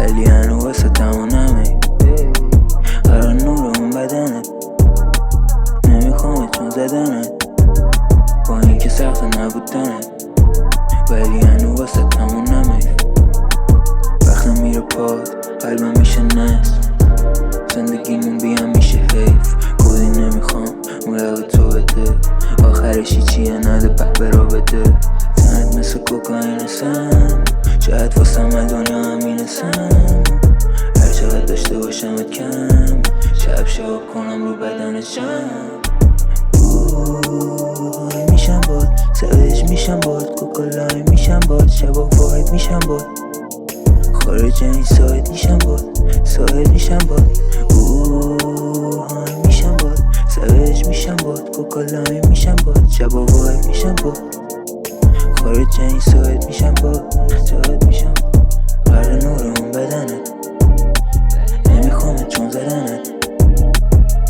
ولی هنو واسه تمونمه. قرار نور اون بدنت نمیخوامه چون زدنت، با اینکه سخت نبودنت ولی هنو واسه تمونمه. وقتم میره پاد قلبم میشه نست، زندگیمون بیام میشه حیف. کلی نمیخوام اون لب تو بده، آخرشی چیه نده برا بده. تنت مثل کوکاین سم، شاید واسم دنیا همینه سم. هر چقدر داشته باشمت کم، شب شب کنم رو بدن جم. میشم باد سویج، میشم باد کوکولای، میشم باد شبا واحد، میشم باد خارج این ساید، میشم باد ساید، میشم باد میشم باد سویج، میشم باد کوکولای، میشم باد شبا واحد، میشم باد خارج این ساید، میشم باد ساید، میشم قرار نور اون بدنت نمیخوامه چون زدنت،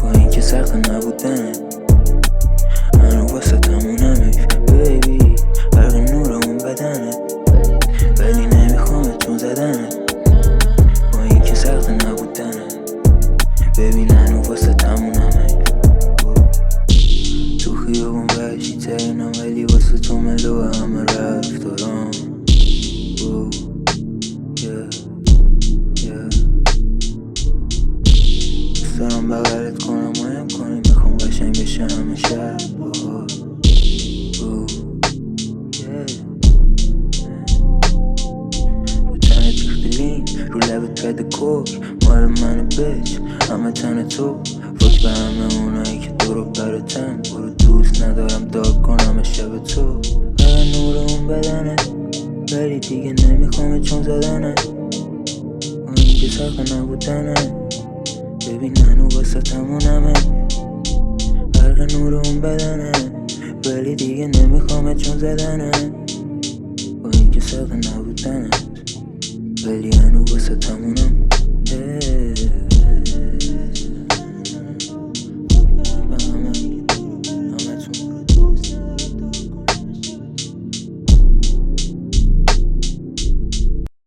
با اینکه سخت نبودنت منو واسه تمونمه. بیبی قرار نور اون بدنت ولی نمیخوامه چون زدنت، با اینکه سخت نبودنت ببین هنو واسه تمونمه. تو خیابون وحشی ترینم ولی واسه تو ملو همه رفتارم. دوست دارم بغلت کنم مایم کنی، میخوام قشنگ بشه همه شب رو تنت ریختی رو لبت قد کوک، مال من بچ همه تن تو. فکر به همه اونایی که دورو براتن، برو دوست ندارم داغ کنم شب تو. هر نور اون بدنت ولی دیگه نمیخوامه چون زدنت، اون اینکه سخت نبودنت ببین هنو واسه تمونمه. غرق نور اون بدنت ولی دیگه نمیخوامه چون زدنت، با اینکه سخت نبودنت ولی هنو واسه تمونم.